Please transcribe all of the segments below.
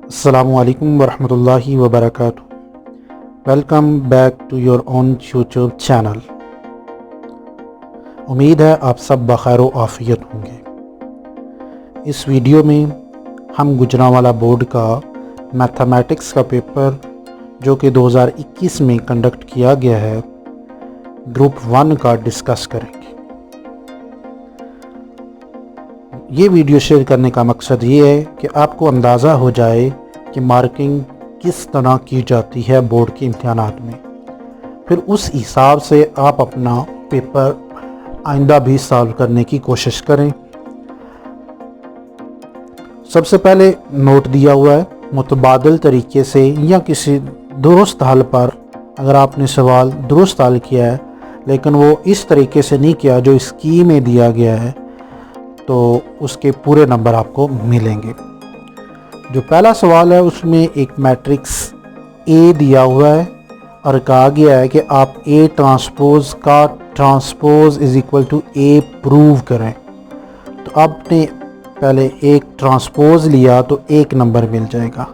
अस्सलामुअलैकुम वरहमतुल्लाहि वबरकातुहू। Welcome back to your own YouTube channel. उम्मीद है आप सब बखैर व आफ़ियत होंगे। इस वीडियो में हम गुजरांवाला बोर्ड का मैथमेटिक्स का पेपर जो कि 2021 में कंडक्ट किया गया है, ग्रुप 1 का डिस्कस करेंगे। ये वीडियो शेयर करने का मकसद ये है कि आपको अंदाज़ा हो जाए कि मार्किंग किस तरह की जाती है बोर्ड के इम्तिहानात में, फिर उस हिसाब से आप अपना पेपर आइंदा भी सॉल्व करने की कोशिश करें। सबसे पहले नोट दिया हुआ है, मुतबादिल तरीके से या किसी दुरुस्त हल पर अगर आपने सवाल दुरुस्त हल किया है लेकिन वो इस तरीके से नहीं किया जो स्कीम में दिया गया है, तो उसके पूरे नंबर आपको मिलेंगे। जो पहला सवाल है उसमें एक मैट्रिक्स ए दिया हुआ है और कहा गया है कि आप ए ट्रांसपोज का transpose is equal to A prove करें। तो आपने पहले एक ट्रांसपोज लिया तो एक नंबर मिल जाएगा,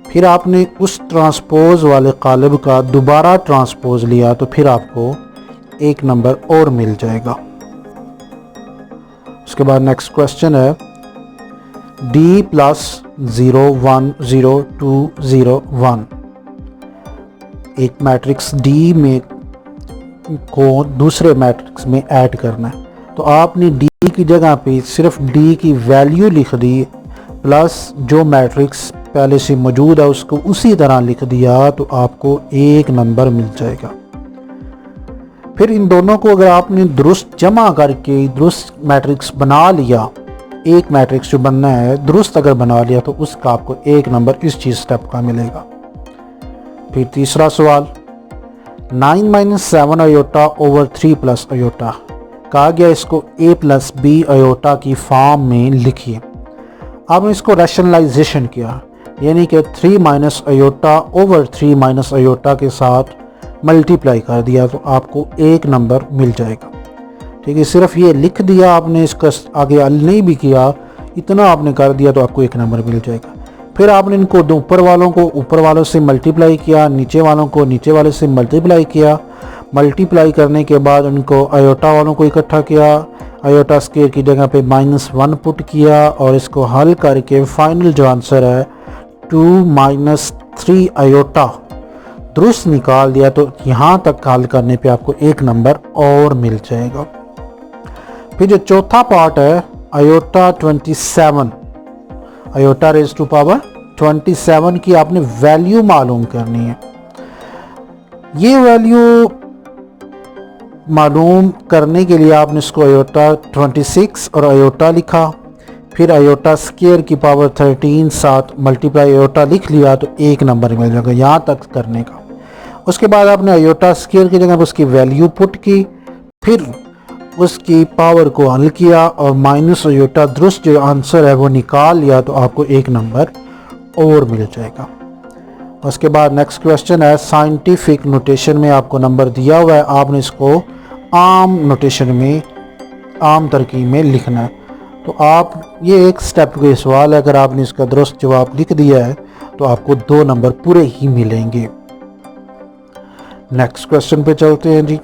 फिर आपने उस ट्रांसपोज वाले कालिब का दोबारा ट्रांसपोज लिया तो फिर आपको एक नंबर और मिल जाएगा। उसके बाद नेक्स्ट क्वेश्चन है d प्लस 0 1 0 2 0 1। एक मैट्रिक्स d में को दूसरे मैट्रिक्स में ऐड करना है, तो आपने d की जगह पे सिर्फ d की वैल्यू लिख दी प्लस जो मैट्रिक्स पहले से मौजूद है उसको उसी तरह लिख दिया तो आपको एक नंबर मिल जाएगा। फिर इन दोनों को अगर आपने दुरुस्त जमा करके दुरुस्त मैट्रिक्स बना लिया, एक मैट्रिक्स जो बनना है दुरुस्त अगर बना लिया तो उसका आपको एक नंबर इस चीज़ स्टेप का मिलेगा। फिर तीसरा सवाल 9 minus 7 iota over 3 plus iota कहा गया, इसको a प्लस बी अयोटा की फॉर्म में लिखिए। आपने इसको रैशनलाइजेशन किया, यानी कि 3 minus iota over 3 minus iota के साथ मल्टीप्लाई कर दिया तो आपको एक नंबर मिल जाएगा। ठीक है, सिर्फ ये लिख दिया आपने, इसका आगे हल नहीं भी किया, इतना आपने कर दिया तो आपको एक नंबर मिल जाएगा। फिर आपने इनको दो ऊपर वालों को ऊपर वालों से मल्टीप्लाई किया, नीचे वालों को नीचे वाले से मल्टीप्लाई किया। मल्टीप्लाई करने के बाद उनको अयोटा वालों को इकट्ठा किया, अयोटा स्क्वायर की जगह पे -1 पुट किया और इसको हल करके फाइनल जो आंसर है 2 माइनस 3 अयोटा दुरुस्त निकाल दिया तो यहाँ तक हल करने पे आपको एक नंबर और मिल जाएगा। फिर जो चौथा पार्ट है iota 27, iota raise to power 27 की आपने वैल्यू मालूम करनी है। ये वैल्यू मालूम करने के लिए आपने इसको अयोटा 26 और अयोटा लिखा, फिर अयोटा स्क्वायर की पावर 13 साथ मल्टीप्लाई अयोटा लिख लिया तो एक नंबर मिल जाएगा यहाँ तक करने का। उसके बाद आपने अयोटा स्क्वायर की जगह पर उसकी वैल्यू पुट की, फिर उसकी पावर को हल किया और माइनस अयोटा दुरुस्त जो आंसर है वो निकाल लिया तो आपको एक नंबर और मिल जाएगा। उसके बाद नेक्स्ट क्वेश्चन है साइंटिफिक नोटेशन में आपको नंबर दिया हुआ है, आपने इसको आम नोटेशन में आम तरकीब में लिखना है। तो आप ये एक स्टेप के सवाल है, अगर आपने इसका दुरुस्त जवाब लिख दिया है तो आपको 2 नंबर पूरे ही मिलेंगे। नेक्स्ट क्वेश्चन पे चलते हैं जी।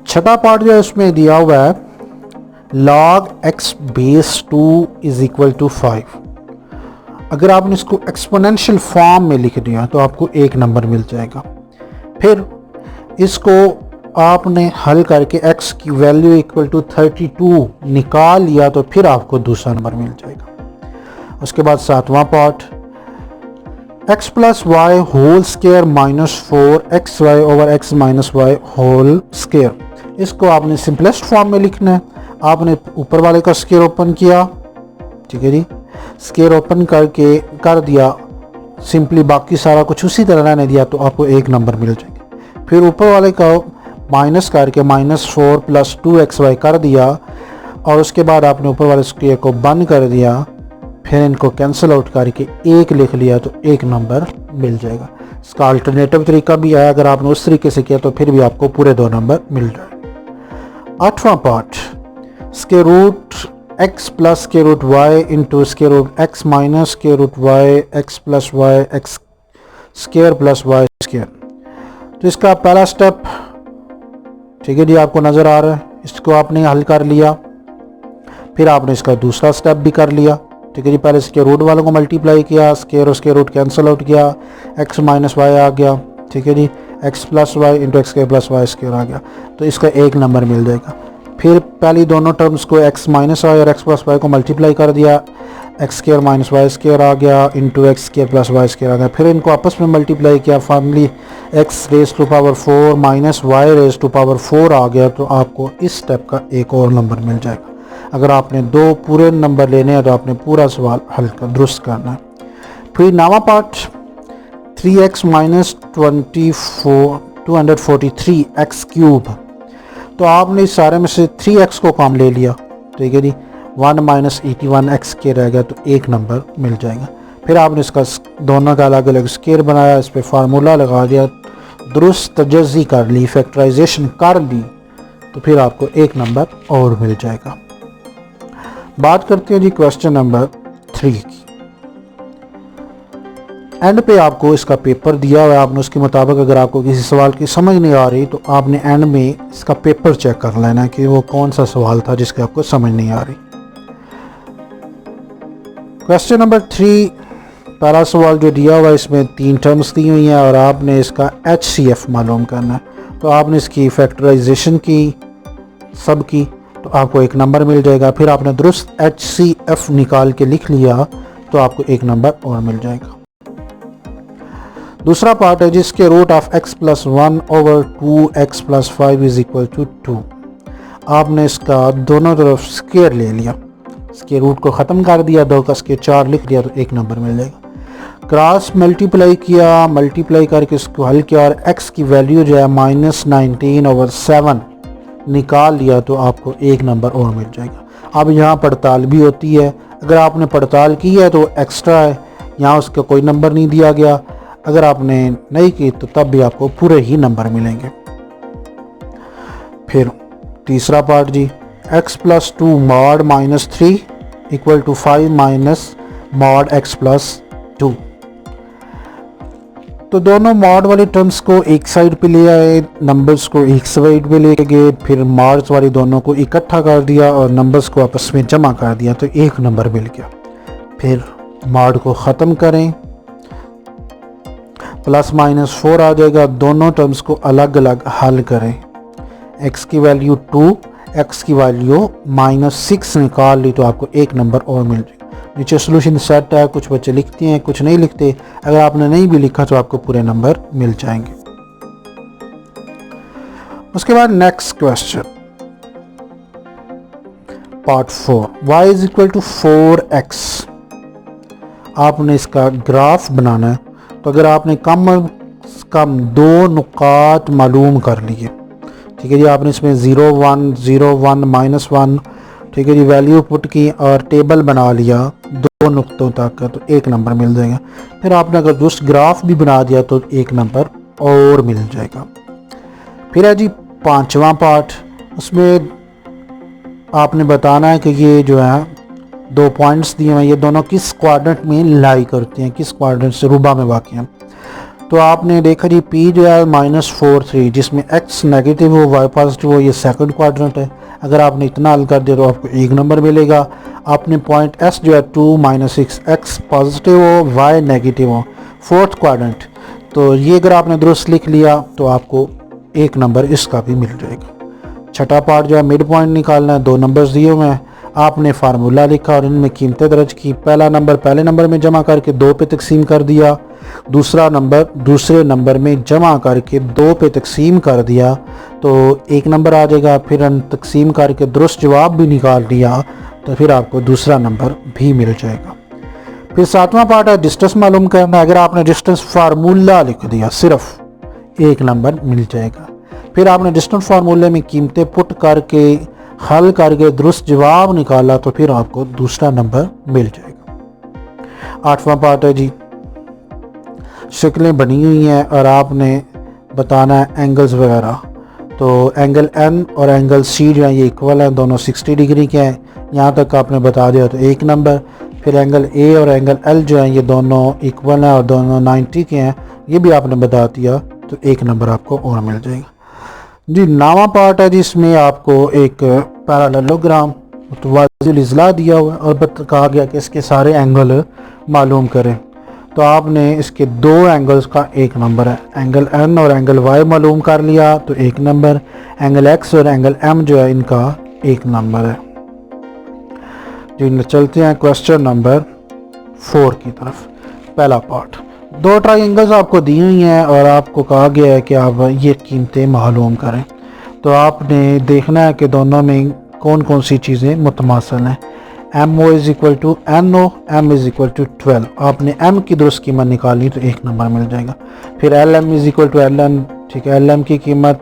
छठा पार्ट जो है उसमें दिया हुआ है log x base 2 is equal to 5। अगर आपने इसको एक्सपोनेंशियल फॉर्म में लिख दिया तो आपको एक नंबर मिल जाएगा। फिर इसको आपने हल करके x की वैल्यू इक्वल टू 32 निकाल लिया तो फिर आपको दूसरा नंबर मिल जाएगा। उसके बाद सातवां part x plus y whole square minus 4 x y over x minus y whole square, इसको आपने सिंपलेस्ट फॉर्म में लिखना है। आपने ऊपर वाले का स्क्वायर ओपन किया, ठीक है जी, स्क्वायर ओपन करके कर दिया सिंपली, बाकी सारा कुछ उसी तरह रहने दिया तो आपको एक नंबर मिल जाएगा। फिर ऊपर वाले का माइनस करके -4 प्लस 2xy कर दिया और उसके बाद आपने ऊपर वाले स्क्वायर को बंद कर दिया, फिर इनको कैंसिल आउट करके एक लिख लिया तो एक नंबर मिल जाएगा। इसका अल्टरनेटिव तरीका भी है, अगर आपने उस तरीके से किया तो फिर भी आपको पूरे 2 नंबर मिल जाएगा। आठवां part square root X plus के root Y into square root X minus के root Y X plus Y X square plus Y square. तो इसका पहला स्टेप ठीक है जी आपको नज़र आ रहा है, इसको आपने हल कर लिया। फिर आपने इसका दूसरा स्टेप भी कर लिया। ठीक है जी, पहले स्केयर रूट वालों को मल्टीप्लाई किया, स्केयर और स्केयर रूट कैंसिल आउट किया, एक्स माइनस वाई आ गया। ठीक है जी, X plus Y into X square plus Y square आ गया, तो इसका एक नंबर मिल जाएगा। फिर पहली दोनों टर्म्स को एक्स माइनस वाई और एक्स प्लस वाई को मल्टीप्लाई कर दिया, X square minus Y square आ गया into X square plus Y square आ गया। फिर इनको आपस में मल्टीप्लाई किया, finally X raise to power 4 minus Y raise to power 4 आ गया, तो आपको इस स्टेप का एक और नंबर मिल जाएगा। अगर आपने दो पूरे नंबर लेने हैं तो आपने पूरा सवाल हल कर दुरुस्त करना है। फिर नावा part 3x minus 243 X cube, तो आपने इस सारे में से 3x को कम ले लिया। ठीक है जी, 1 माइनस 81 एक्स के रह गया, तो एक नंबर मिल जाएगा। फिर आपने इसका दोनों का अलग अलग स्केयर बनाया, इस पर फार्मूला लगा दिया, दुरुस्त तजज़ी कर ली, फैक्टराइजेशन कर ली, तो फिर आपको एक नंबर और मिल जाएगा। बात करते हैं जी क्वेश्चन नंबर 3 की। एंड पे आपको इसका पेपर दिया हुआ है, आपने उसके मुताबिक अगर आपको किसी सवाल की समझ नहीं आ रही तो आपने एंड में इसका पेपर चेक कर लेना है कि वो कौन सा सवाल था जिसके आपको समझ नहीं आ रही। क्वेश्चन नंबर 3 पहला सवाल जो दिया हुआ है, इसमें 3 टर्म्स दी हुई हैं और आपने इसका HCF मालूम करना है। तो आपने इसकी फैक्टराइजेशन की सब की, तो आपको एक नंबर मिल जाएगा। फिर आपने दुरुस्त HCF निकाल के लिख लिया, तो आपको एक नंबर और मिल जाएगा। दूसरा पार्ट है जिसके root of x plus 1 over 2x plus 5 is equal to 2। आपने इसका दोनों तरफ स्केयर ले लिया, स्केयर रूट को ख़त्म कर दिया, 2 का स्केयर 4 लिख दिया, तो एक नंबर मिल जाएगा। क्रॉस मल्टीप्लाई किया, मल्टीप्लाई करके इसको हल किया और x की वैल्यू जो है माइनस 19 ओवर 7 निकाल लिया, तो आपको एक नंबर और मिल जाएगा। अब यहाँ पड़ताल भी होती है, अगर आपने पड़ताल की है तो एक्स्ट्रा है, यहाँ उसका कोई नंबर नहीं दिया गया। अगर आपने नहीं की तो तब भी आपको पूरे ही नंबर मिलेंगे। फिर तीसरा पार्ट जी, x plus 2 mod minus 3 equal to 5 minus mod x plus 2। तो दोनों मॉड वाले टर्म्स को एक साइड पे ले आए, नंबर्स को एक साइड पे ले गए, फिर मॉड्स वाले दोनों को इकट्ठा कर दिया और नंबर्स को आपस में जमा कर दिया, तो एक नंबर मिल गया। फिर मॉड को ख़त्म करें, प्लस माइनस 4 आ जाएगा, दोनों टर्म्स को अलग अलग हल करें। x की वैल्यू 2, x की वैल्यू माइनस 6 निकाल ली, तो आपको एक नंबर और मिल जाएगा। नीचे सोल्यूशन सेट है, कुछ बच्चे लिखते हैं कुछ नहीं लिखते, अगर आपने नहीं भी लिखा तो आपको पूरे नंबर मिल जाएंगे। उसके बाद next question part 4 y is equal to 4x। आपने इसका ग्राफ बनाना है, तो अगर आपने कम से कम 2 नुकात मालूम कर लिए, ठीक है जी, आपने इसमें 0 1 0 1 माइनस 1, ठीक है जी, वैल्यू पुट की और टेबल बना लिया 2 नुक्तों तक का, तो एक नंबर मिल जाएगा। फिर आपने अगर दूसरा ग्राफ भी बना दिया तो एक नंबर और मिल जाएगा। फिर है जी 5वां पार्ट, उसमें आपने बताना है कि ये जो है 2 पॉइंट्स दिए हैं, ये दोनों किस क्वाड्रेंट में लाई करते हैं, किस क्वाड्रेंट से रुबा में वाक़ हैं। तो आपने देखा जी P जो है -4 3, जिसमें x नेगेटिव हो y पॉजिटिव हो, ये सेकंड क्वाड्रेंट है। अगर आपने इतना हल कर दिया तो आपको एक नंबर मिलेगा। आपने पॉइंट S जो है 2 6 x पॉजिटिव हो y नेगेटिव हो, फोर्थ क्वाड्रेंट, तो ये अगर आपने दुरुस्त लिख लिया तो आपको एक नंबर इसका भी मिल जाएगा। छठा पार्ट जो है मिड पॉइंट निकालना है, 2 नंबर्स दिए हुए हैं, आपने फार्मूला लिखा और इनमें कीमतें दर्ज की। पहला नंबर पहले नंबर में जमा करके 2 पे तकसीम कर दिया, दूसरा नंबर दूसरे नंबर में जमा करके 2 पे तकसीम कर दिया, तो एक नंबर आ जाएगा। फिर तकसीम करके दुरुस्त जवाब भी निकाल दिया, तो फिर आपको दूसरा नंबर भी मिल जाएगा। फिर 7वां पार्ट है डिस्टेंस मालूम करना। अगर आपने डिस्टेंस फार्मूला लिख दिया सिर्फ एक नंबर मिल जाएगा। फिर आपने डिस्टेंस फार्मूले में कीमतें पुट करके हल करके दुरुस्त जवाब निकाला, तो फिर आपको दूसरा नंबर मिल जाएगा। 8वां पार्ट है जी शक्लें बनी हुई हैं और आपने बताना है एंगल्स वगैरह। तो एंगल एन और एंगल सी जो है ये इक्वल हैं, दोनों 60 डिग्री के हैं, यहाँ तक आपने बता दिया तो एक नंबर। फिर एंगल ए और एंगल एल जो है ये दोनों इक्वल हैं और दोनों 90 के हैं, ये भी आपने बता दिया तो एक नंबर आपको और मिल जाएगा जी। नावा पार्ट है जिसमें आपको एक पैरेललोग्राम तो वाज़िल इज़ला दिया हुआ है और कहा गया कि इसके सारे एंगल मालूम करें। तो आपने इसके दो एंगल्स का एक नंबर है, एंगल एन और एंगल वाई मालूम कर लिया तो एक नंबर, एंगल एक्स और एंगल एम जो है इनका एक नंबर है जी। चलते हैं क्वेश्चन नंबर 4 की तरफ। पहला पार्ट, दो ट्राइंगल्स आपको दी हुई हैं और आपको कहा गया है कि आप ये कीमतें मालूम करें। तो आपने देखना है कि दोनों में कौन कौन सी चीज़ें मुतमासल हैं। M O is equal to N O, M is equal to 12। आपने एम की दुरुस्त कीमत निकालनी तो एक नंबर मिल जाएगा। फिर L M is equal to L N, ठीक है, एल एम की कीमत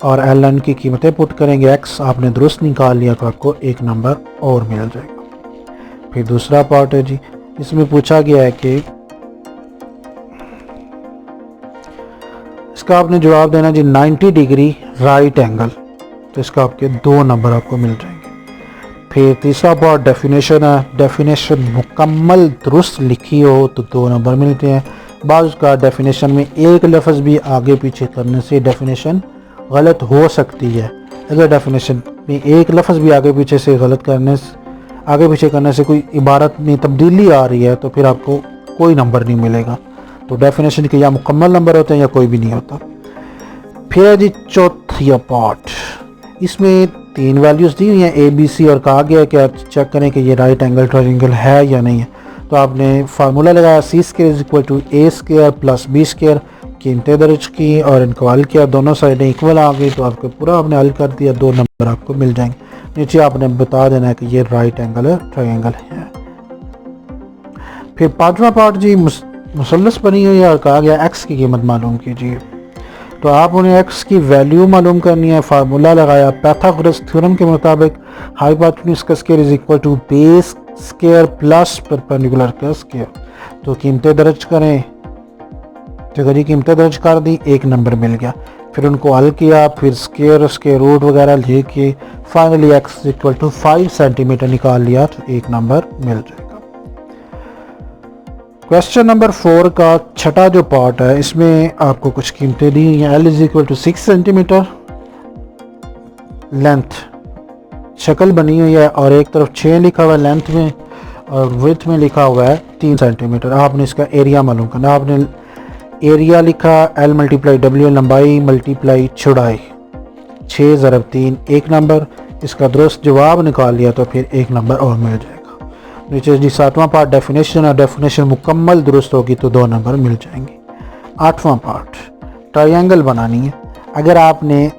और एल एन की कीमतें पुट करेंगे, एक्स आपने दुरुस्त निकाल लिया तो आपको एक नंबर और मिल जाएगा। फिर दूसरा पार्ट है जी, इसमें पूछा गया है कि इसका आपने जवाब देना जी 90 डिग्री राइट एंगल, तो इसका आपके 2 नंबर आपको मिल जाएंगे। फिर तीसरा पार्ट डेफिनेशन है, डेफिनेशन मुकम्मल दुरुस्त लिखी हो तो 2 नंबर मिलते हैं। बाज़ का डेफिनेशन में एक लफ्ज़ भी आगे पीछे करने से डेफिनेशन गलत हो सकती है। अगर डेफिनेशन में एक लफ्ज़ भी आगे पीछे से आगे पीछे करने से कोई इबारत में तब्दीली आ रही है तो फिर आपको कोई नंबर नहीं मिलेगा। तो डेफिनेशन के या मुकम्मल नंबर होते हैं या कोई भी नहीं होता। फिर है जी चौथा पार्ट, इसमें 3 वैल्यूज़ दी हुई हैं ए बी सी और कहा गया है कि आप चेक करें कि ये राइट एंगल ट्रायंगल है या नहीं है। तो आपने फार्मूला लगाया C square is equal to A square plus B square, कीमतें दर्ज की और इनको हल किया, दोनों साइडें इक्वल आ गई तो आपको पूरा आपने हल कर दिया, 2 नंबर आपको मिल जाएंगे। नीचे आपने बता देना है कि ये राइट एंगल ट्रायंगल है। फिर 5वां पार्ट जी, मुसल्लस बनी हुई है और कहा गया एक्स की कीमत मालूम कीजिए। तो आप उन्हें एक्स की वैल्यू मालूम करनी है। फार्मूला लगाया पाइथागोरस थ्योरम के मुताबिक हाइपोटेन्यूज का square is equal to base square plus perpendicular का स्क्वायर। तो कीमतें दर्ज करें, तो जी कीमतें दर्ज कर दी, एक नंबर मिल गया। फिर उनको हल किया, फिर स्क्वायर रूट वगैरह लेके finally x equal to 5 centimetre निकाल लिया तो एक नंबर मिल जाएगा। क्वेश्चन नंबर 4 का छठा जो पार्ट है, इसमें आपको कुछ कीमतें दी हुई हैं। L is equal to 6 centimetre length शक्ल बनी हुई है और एक तरफ 6 लिखा हुआ है लेंथ में और विड्थ में लिखा हुआ है 3 सेंटीमीटर। आपने इसका एरिया मालूम करना। आपने एरिया लिखा एल मल्टीप्लाई डब्ल्यू, लंबाई मल्टीप्लाई चौड़ाई, 6 ज़रब 3 एक नंबर। इसका दुरुस्त जवाब निकाल लिया तो फिर एक नंबर और मिल जाएगा। नीचे जी 7वां पार्ट डेफिनेशन है, डेफिनेशन मुकम्मल दुरुस्त होगी तो 2 नंबर मिल जाएंगे। 8वां पार्ट ट्रायंगल बनानी है। अगर आपने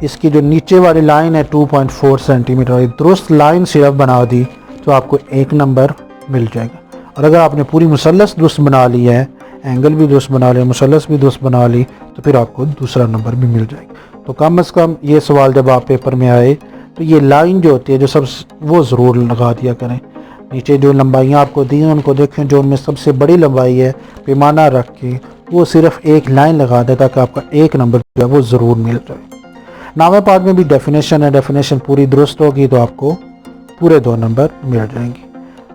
इसकी जो नीचे वाली लाइन है 2.4 सेंटीमीटर दुरुस्त लाइन सिर्फ बना दी तो आपको एक नंबर मिल जाएगा। और अगर आपने पूरी मुसल्लस दुरुस्त बना ली है, एंगल भी दुरुस्त बना लिया, मुसल्लस भी दुरुस्त बना ली तो फिर आपको दूसरा नंबर भी मिल जाएगा। तो कम से कम ये सवाल जब आप पेपर में आए तो ये लाइन जो होती है जो सब वो ज़रूर लगा दिया करें। नीचे जो लंबाइयाँ आपको दी हैं उनको देखें, जो उनमें सबसे बड़ी लंबाई है पैमाना रख के वो सिर्फ एक लाइन लगा दे ताकि आपका एक नंबर जो है वो ज़रूर मिल जाए। 9वें पार्ट में भी डेफिनेशन है, डेफिनेशन पूरी दुरुस्त होगी तो आपको पूरे 2 नंबर मिल जाएंगे।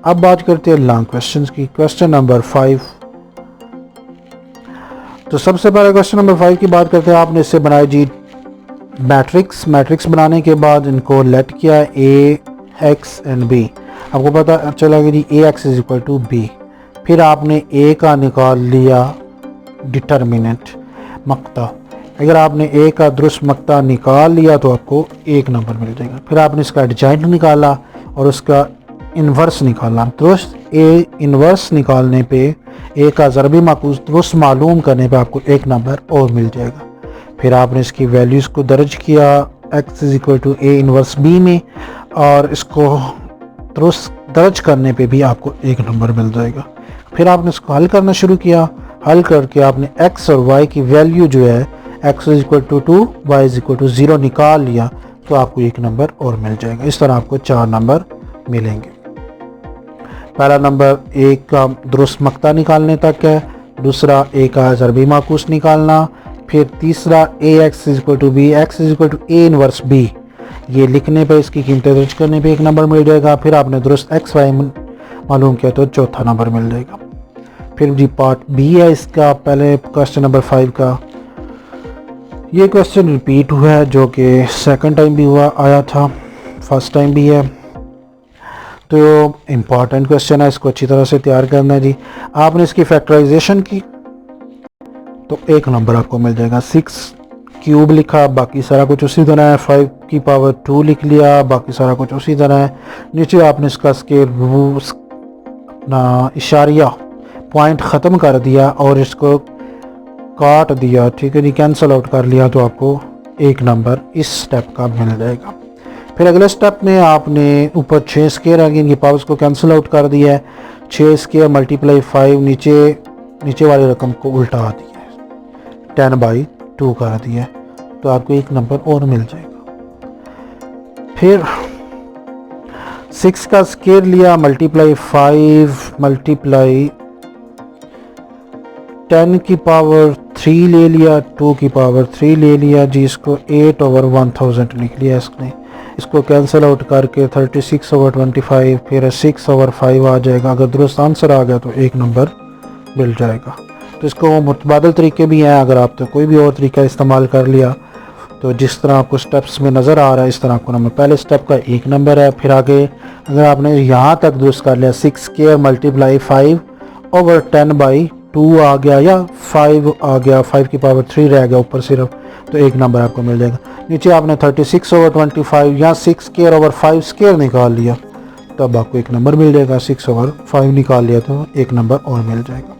अब बात करते हैं लॉन्ग क्वेश्चन की। क्वेश्चन नंबर 5, तो सबसे पहले क्वेश्चन नंबर 5 की बात करते हैं। आपने इससे बनाया जी मैट्रिक्स बनाने के बाद इनको लेट किया ए एक्स एंड बी। आपको पता चला कि जी A X is equal to B. फिर आपने ए का निकाल लिया डिटर्मिनेंट मक्ता। अगर आपने ए का दुरुस्त मक्ता निकाल लिया तो आपको एक नंबर मिल जाएगा। फिर आपने इसका एडजॉइंट निकाला और उसका इन्वर्स निकालना। दुरुस्त ए इन्वर्स निकालने पे ए का ज़रबी माकूस दुरुस्त मालूम करने पे आपको एक नंबर और मिल जाएगा। फिर आपने इसकी वैल्यूज़ को दर्ज किया x is equal to A inverse B में और इसको दुरुस्त दर्ज करने पे भी आपको एक नंबर मिल जाएगा। फिर आपने इसको हल करना शुरू किया। हल करके आपने x और y की वैल्यू जो है x is equal to 2, y is equal to 0 निकाल लिया तो आपको एक नंबर और मिल जाएगा। इस तरह आपको 4 नंबर मिलेंगे। पहला नंबर ए का दुरुस्त मक्ता निकालने तक है, दूसरा ए का ज़रबी माकूस निकालना, फिर तीसरा A X is equal to B, X is equal to A inverse B, ये लिखने पे इसकी कीमतें दर्ज करने पे एक नंबर मिल जाएगा। फिर आपने दुरुस्त एक्स वाई मालूम किया तो चौथा नंबर मिल जाएगा। फिर जी पार्ट बी है इसका, पहले क्वेश्चन नंबर 5 का। ये क्वेश्चन रिपीट हुआ है जो कि सेकंड टाइम भी आया था, फर्स्ट टाइम भी है, तो इम्पॉर्टेंट क्वेश्चन है, इसको अच्छी तरह से तैयार करना है जी। आपने इसकी फैक्टराइजेशन की तो एक नंबर आपको मिल जाएगा। 6 क्यूब लिखा, बाकी सारा कुछ उसी तरह है। 5 की पावर 2 लिख लिया, बाकी सारा कुछ उसी तरह है। नीचे आपने इसका स्केल अपना इशारिया पॉइंट ख़त्म कर दिया और इसको काट दिया, ठीक है जी, कैंसिल आउट कर लिया, तो आपको एक नंबर इस स्टेप का मिल जाएगा। फिर अगले स्टेप में आपने ऊपर 6 स्केयर आ गए, इनकी पावर्स को कैंसिल आउट कर दिया है। 6 स्केयर मल्टीप्लाई 5, नीचे वाली रकम को उल्टा दिया है, 10/2 कर दिया है, तो आपको एक नंबर और मिल जाएगा। फिर 6 का स्केयर लिया, मल्टीप्लाई 5 मल्टीप्लाई 10 की पावर 3 ले लिया, 2 की पावर 3 ले लिया जी, इसको 8/1000 लिख लिया इसने। इसको कैंसिल आउट करके 36/25, फिर 6/5 आ जाएगा। अगर दुरुस्त आंसर आ गया तो एक नंबर मिल जाएगा। तो इसको मुतबादल तरीके भी हैं, अगर आप तो कोई भी और तरीका इस्तेमाल कर लिया तो जिस तरह आपको स्टेप्स में नज़र आ रहा है इस तरह आपको नंबर, पहले स्टेप का एक नंबर है। फिर आगे अगर आपने यहाँ तक दुरुस्त कर लिया, 6 स्क्वायर मल्टीप्लाई 5/10/2 आ गया, या 5 आ गया, 5 की पावर 3 रह गया ऊपर सिर्फ, तो एक नंबर आपको मिल जाएगा। नीचे आपने 36/25 या 6 स्क्वायर ओवर 5 स्क्वायर निकाल लिया, तब आपको एक नंबर मिल जाएगा। 6/5 निकाल लिया तो एक नंबर और मिल जाएगा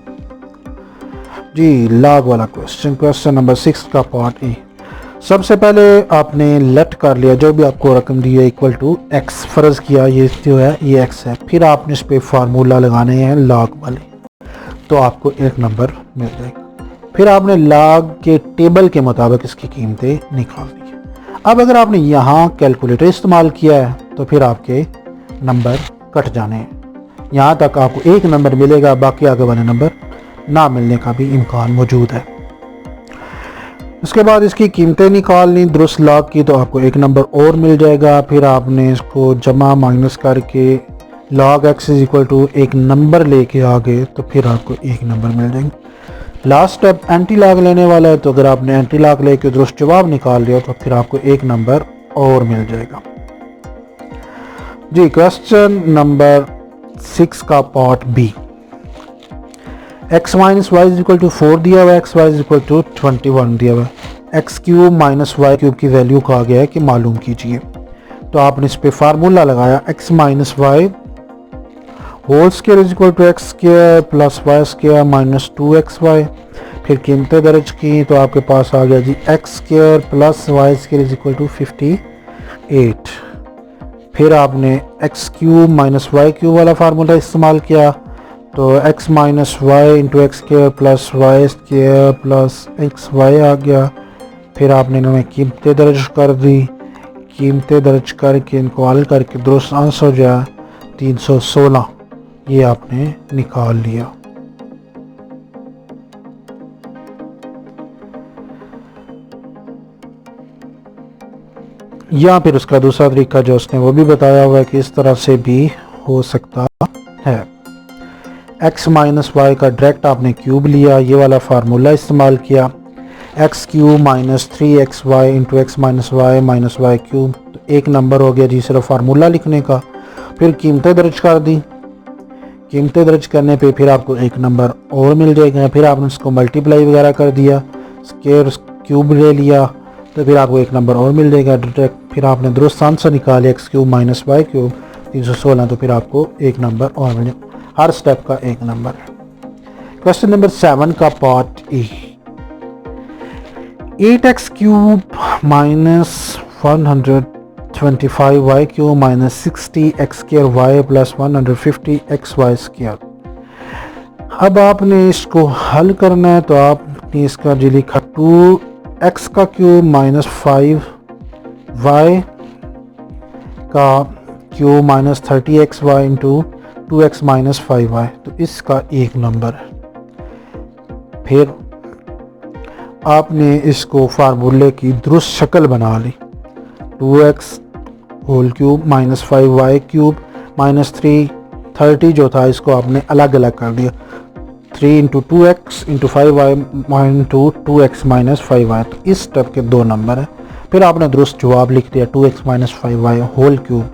जी। लॉग वाला क्वेश्चन, क्वेश्चन नंबर 6 का पार्ट ए। सबसे पहले आपने लेट कर लिया, जो भी आपको रकम दी है इक्वल टू एक्स फ़र्ज़ किया, ये जो है ये एक्स है। फिर आपने इस पर फार्मूला लगाने हैं लॉग वाले, तो आपको एक नंबर मिल जाएगा। फिर आपने लॉग के टेबल के मुताबिक इसकी कीमतें निकाल दी। अब अगर आपने यहाँ कैलकुलेटर इस्तेमाल किया है तो फिर आपके नंबर कट जाने हैं, यहाँ तक आपको एक नंबर मिलेगा, बाकी आगे वाले नंबर ना मिलने का भी इम्कान मौजूद है। उसके बाद इसकी कीमतें निकालनी दुरुस्त लॉग की, तो आपको एक नंबर और मिल जाएगा। फिर आपने इसको जमा माइनस करके log x is equal to एक नंबर लेके आ गए, तो फिर आपको एक नंबर मिल जाएंगे। लास्ट स्टेप एंटी लॉग लेने वाला है, तो अगर आपने एंटी लॉग लेके दुरुस्त जवाब निकाल लिया तो फिर आपको एक नंबर और मिल जाएगा जी। क्वेश्चन नंबर 6 का part B. x minus y is equal to 4 दिया हुआ है, x y is equal to 21 दिया हुआ है। X cube minus Y cube की वैल्यू कहा गया है कि मालूम कीजिए, तो आपने इस पे फार्मूला लगाया, x minus y whole square is equal to x square plus Y square minus 2xy। फिर कीमतें दर्ज की तो आपके पास आ गया जी X square plus Y square is equal to 58। फिर आपने X cube minus Y cube वाला फार्मूला इस्तेमाल किया, तो x minus Y into X square plus Y square plus X Y आ गया। फिर आपने इन्होंने कीमतें दर्ज कर दी, कीमतें दर्ज करके इनको हल करके दुरुस्त आंसर जो है 316 ये आपने निकाल लिया। या फिर उसका दूसरा तरीका जो उसने वो भी बताया हुआ है कि इस तरह से भी हो सकता है। x माइनस वाई का डायरेक्ट आपने क्यूब लिया, ये वाला फार्मूला इस्तेमाल किया, x cube minus 3xy into x minus Y cube, तो एक नंबर हो गया जी सिर्फ फार्मूला लिखने का। फिर कीमतें दर्ज कर दी, कीमतें दर्ज करने पे फिर आपको एक नंबर और मिल जाएगा। फिर आपने उसको मल्टीप्लाई वगैरह कर दिया, स्क्वायर क्यूब ले लिया, तो फिर आपको एक नंबर और मिल जाएगा डायरेक्ट। फिर आपने दुरुस्त आंसर निकाले x cube minus Y cube 316, तो फिर आपको एक नंबर और मिल जाएगा। हर स्टेप का एक नंबर है। क्वेश्चन नंबर 7 का part A. 8x cube minus 125y cube minus 60x square y plus 150xy square. अब आपने इसको हल करना है, तो आपने इसका जी लिखा 2x का क्यूब माइनस 5y का cube minus 30xy into 2x minus 5y, तो इसका एक नंबर है। फिर आपने इसको फार्मूले की दुरुस्त शक्ल बना ली। 2x whole cube minus 5y cube minus 330 जो था इसको आपने अलग अलग कर दिया। 3 into 2x into 5y into 2x minus 5y, तो इस स्टेप के 2 नंबर है। फिर आपने दुरुस्त जवाब लिख दिया 2x minus 5y whole cube,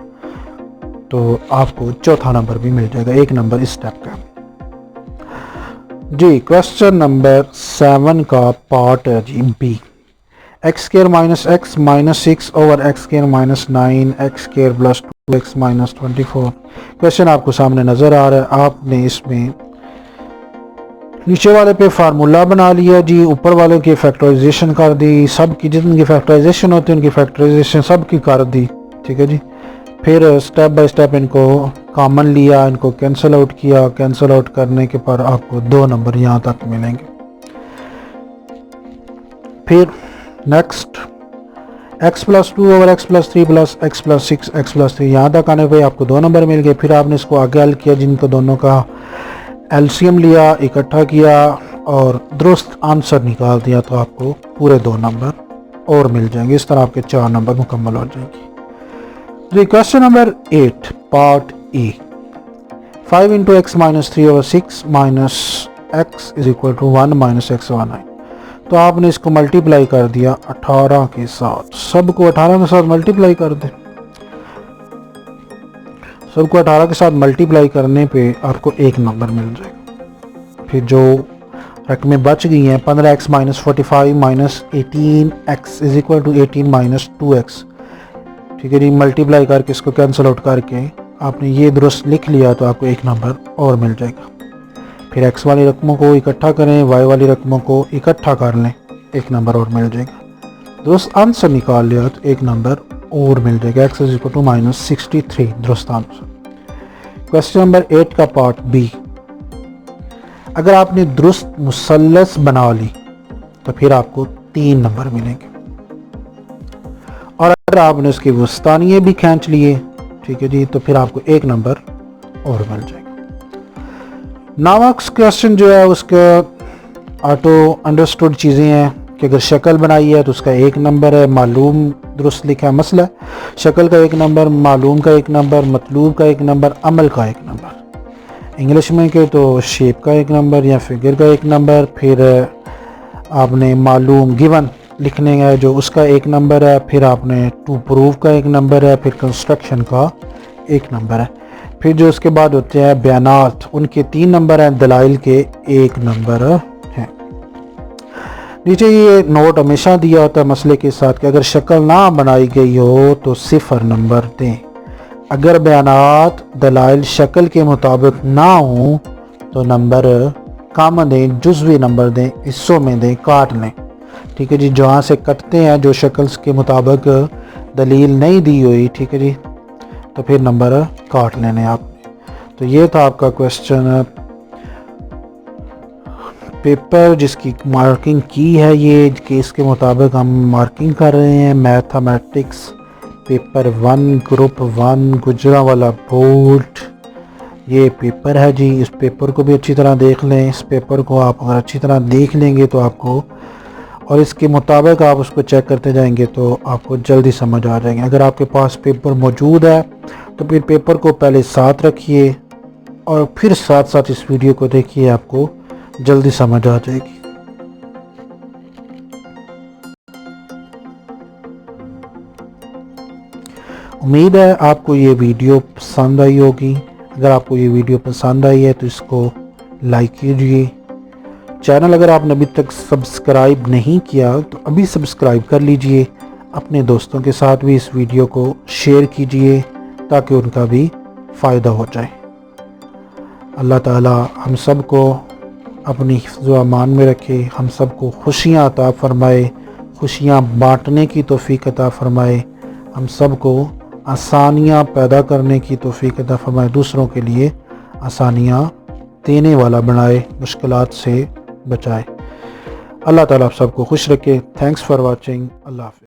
तो आपको चौथा नंबर भी मिल जाएगा, 1 नंबर इस स्टेप का। जी क्वेश्चन नंबर 7 का पार्ट है जी B. X square minus x minus 6 over x square minus 9 x square plus 2x minus 24। Question आपको सामने नज़र आ रहा है। आपने इसमें नीचे वाले पे फार्मूला बना लिया जी, ऊपर वाले की फैक्टराइजेशन कर दी, सब की जितनी फैक्टराइजेशन होती है उनकी फैक्टराइजेशन सब की कर दी, ठीक है जी। फिर स्टेप बाय स्टेप इनको कॉमन लिया, इनको कैंसिल आउट किया, कैंसिल आउट करने के पर आपको 2 नंबर यहाँ तक मिलेंगे। फिर next x plus 2 over x plus 3 plus x plus 6 x plus 3, यहाँ तक आने पे आपको 2 नंबर मिल गए। फिर आपने इसको आगे हल किया, जिनको दोनों का एलसीएम लिया, इकट्ठा किया और दुरुस्त आंसर निकाल दिया, तो आपको पूरे 2 नंबर और मिल जाएंगे। इस तरह आपके 4 नंबर मुकम्मल हो जाएंगे। जी question number 8 part A. 5 into x minus 3 over 6 minus X is equal to 1 minus X over 9। तो आपने इसको मल्टीप्लाई कर दिया 18 के साथ, सबको 18 के साथ मल्टीप्लाई कर दे। सबको 18 के साथ मल्टीप्लाई करने पे आपको 1 नंबर मिल जाएगा। फिर जो रकमें बच गई हैं 15x minus 45 minus 18x is equal to 18 minus 2x, ठीक है जी। मल्टीप्लाई करके इसको कैंसिल आउट करके आपने ये दुरुस्त लिख लिया, तो आपको 1 नंबर और मिल जाएगा। फिर x वाली रकमों को इकट्ठा करें, y वाली रकमों को इकट्ठा कर लें, 1 नंबर और मिल जाएगा। दुरुस्त आंसर निकाल लिया तो 1 नंबर और मिल जाएगा। x is equal to minus 63 दुरुस्त आंसर। क्वेश्चन नंबर 8 का पार्ट बी। अगर आपने दुरुस्त मुसल्लस बना ली तो फिर आपको 3 नंबर मिलेंगे, और अगर आपने उसके वस्तानिये भी खींच लिए, ठीक है जी, तो फिर आपको 1 नंबर और मिल जाएगा। नावक्स क्वेश्चन जो है उसका ऑटो अंडरस्टूड चीज़ें हैं कि अगर शक्ल बनाई है तो उसका 1 नंबर है, मालूम दुरुस्त लिखा है मसला, शक्ल का 1 नंबर, मालूम का 1 नंबर, मतलूब का 1 नंबर, अमल का 1 नंबर। इंग्लिश में के तो शेप का 1 नंबर या फिगर का 1 नंबर। फिर आपने मालूम गिवन लिखने है जो उसका 1 नंबर है। फिर आपने टू प्रूव का 1 नंबर है। फिर कंस्ट्रक्शन का 1 नंबर है। फिर जो उसके बाद होते हैं बयानात, उनके 3 नंबर हैं, दलाइल के 1 नंबर हैं। नीचे ये नोट हमेशा दिया होता है मसले के साथ कि अगर शक्ल ना बनाई गई हो तो 0 नंबर दें, अगर बयानात दलाइल शक्ल के मुताबिक ना हो तो नंबर कम दें, जुज़वी नंबर दें, हिस्सों में दें, काट लें, ठीक है जी। जहाँ से कटते हैं जो शक्ल के मुताबिक दलील नहीं दी हुई, ठीक है जी, तो फिर नंबर काट लेने आपने। तो ये था आपका क्वेश्चन पेपर जिसकी मार्किंग की है, ये केस के मुताबिक हम मार्किंग कर रहे हैं। Mathematics paper 1 group 1 Gujranwala board, ये पेपर है जी। इस पेपर को भी अच्छी तरह देख लें। इस पेपर को आप अगर अच्छी तरह देख लेंगे तो आपको, और इसके मुताबिक आप उसको चेक करते जाएंगे तो आपको जल्दी समझ आ जाएंगे। अगर आपके पास पेपर मौजूद है तो फिर पेपर को पहले साथ रखिए और फिर साथ साथ इस वीडियो को देखिए, आपको जल्दी समझ आ जाएगी। उम्मीद है आपको ये वीडियो पसंद आई होगी। अगर आपको ये वीडियो पसंद आई है तो इसको लाइक कीजिए। चैनल अगर आपने अभी तक सब्सक्राइब नहीं किया तो अभी सब्सक्राइब कर लीजिए। अपने दोस्तों के साथ भी इस वीडियो को शेयर कीजिए ताकि उनका भी फ़ायदा हो जाए। अल्लाह ताला हम सब को अपनी हिफ्ज़ व अमान में रखे, हम सब को खुशियाँ अता फ़रमाए, खुशियाँ बांटने की तौफ़ीक अता फ़रमाए, हम सब को आसानियाँ पैदा करने की तौफ़ीक अता फ़रमाए, दूसरों के लिए आसानियाँ देने वाला बनाए, मुश्किलात से बचाए। अल्लाह ताला आप सबको खुश रखे। Thanks for watching. अल्लाह हाफ़िज़।